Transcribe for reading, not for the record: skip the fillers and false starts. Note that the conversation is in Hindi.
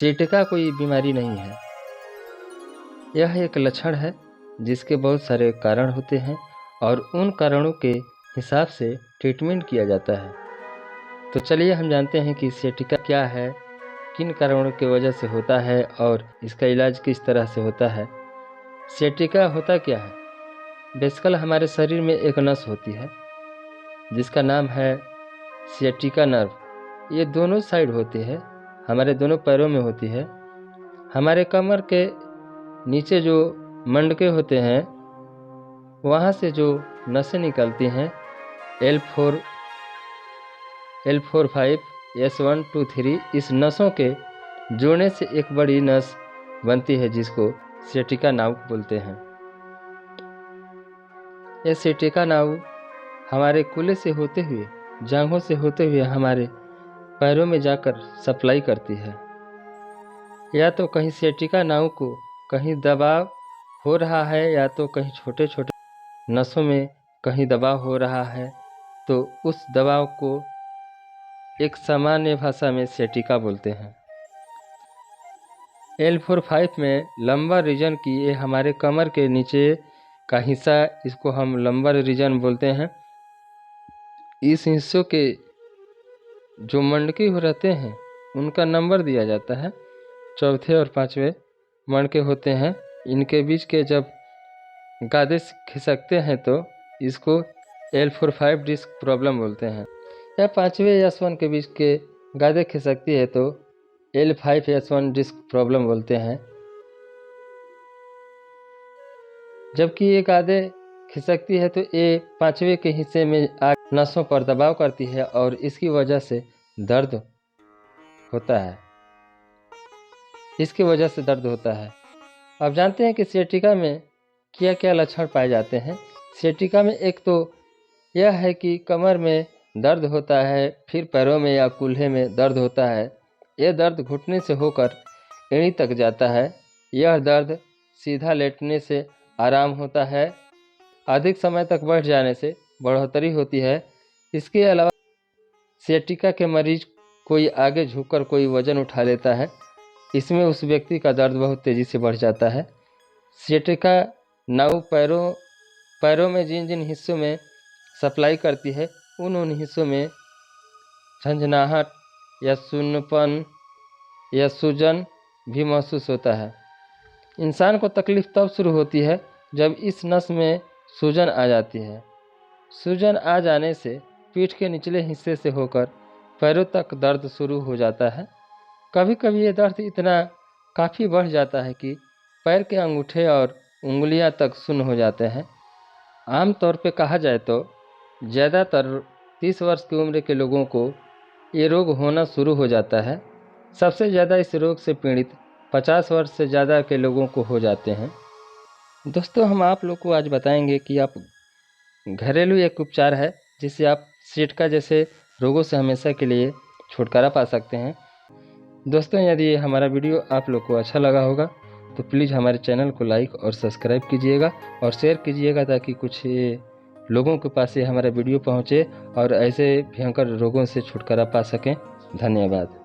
सियाटिका कोई बीमारी नहीं है, यह एक लक्षण है जिसके बहुत सारे कारण होते हैं और उन कारणों के हिसाब से ट्रीटमेंट किया जाता है। तो चलिए हम जानते हैं कि सियाटिका क्या है, किन कारणों की वजह से होता है और इसका इलाज किस तरह से होता है। सियाटिका होता क्या है? बेसिकल हमारे शरीर में एक नस होती है जिसका नाम है सियाटिका नर्व। ये दोनों साइड होती है, हमारे दोनों पैरों में होती है। हमारे कमर के नीचे जो मंडके होते हैं वहाँ से जो नसें निकलती हैं L4, L4-5, S1-2-3, इस नसों के जोड़ने से एक बड़ी नस बनती है जिसको सियाटिका नाउ बोलते हैं। यह सियाटिका नाउ हमारे कूल्हे से होते हुए, जांघों से होते हुए हमारे पैरों में जाकर सप्लाई करती है। या तो कहीं सियाटिका नाउ को कहीं दबाव हो रहा है या तो कहीं छोटे छोटे नसों में कहीं दबाव हो रहा है, तो उस दबाव को एक सामान्य भाषा में सियाटिका बोलते हैं। L4-5 में लंबर रीजन की, ये हमारे कमर के नीचे का हिस्सा, इसको हम लंबर रीजन बोलते हैं। इस हिस्सों के जो मंडके हो रहते हैं उनका नंबर दिया जाता है, चौथे और पांचवें मंडके होते हैं। इनके बीच के जब गादे खिसकते हैं तो इसको L4-5 डिस्क प्रॉब्लम बोलते हैं। या पांचवें S1 के बीच के गादे खिसकती है तो L5-S1 डिस्क प्रॉब्लम बोलते हैं। जबकि ये गादे खिसकती है तो ये पांचवें के हिस्से में नसों पर दबाव करती है और इसकी वजह से दर्द होता है। अब जानते हैं कि सियाटिका में क्या क्या लक्षण पाए जाते हैं। सियाटिका में एक तो यह है कि कमर में दर्द होता है, फिर पैरों में या कूल्हे में दर्द होता है। यह दर्द घुटने से होकर एड़ी तक जाता है। यह दर्द सीधा लेटने से आराम होता है, अधिक समय तक बैठ जाने से बढ़ोतरी होती है। इसके अलावा सियाटिका के मरीज कोई आगे झुककर कोई वजन उठा लेता है, इसमें उस व्यक्ति का दर्द बहुत तेज़ी से बढ़ जाता है। सियाटिका नाउ पैरों में जिन जिन हिस्सों में सप्लाई करती है उन हिस्सों में झंझनाहट या सुन्नपन या सूजन भी महसूस होता है। इंसान को तकलीफ़ तब शुरू होती है जब इस नस में सूजन आ जाती है। सूजन आ जाने से पीठ के निचले हिस्से से होकर पैरों तक दर्द शुरू हो जाता है। कभी कभी ये दर्द इतना काफ़ी बढ़ जाता है कि पैर के अंगूठे और उंगलियां तक सुन्न हो जाते हैं। आम तौर पे कहा जाए तो ज़्यादातर 30 वर्ष की उम्र के लोगों को ये रोग होना शुरू हो जाता है। सबसे ज़्यादा इस रोग से पीड़ित 50 वर्ष से ज़्यादा के लोगों को हो जाते हैं। दोस्तों, हम आप लोग को आज बताएंगे कि आप घरेलू एक उपचार है जिससे आप सियाटिका जैसे रोगों से हमेशा के लिए छुटकारा पा सकते हैं। दोस्तों, यदि हमारा वीडियो आप लोग को अच्छा लगा होगा तो प्लीज़ हमारे चैनल को लाइक और सब्सक्राइब कीजिएगा और शेयर कीजिएगा ताकि कुछ लोगों के पास ये हमारा वीडियो पहुँचे और ऐसे भयंकर रोगों से छुटकारा पा सकें। धन्यवाद।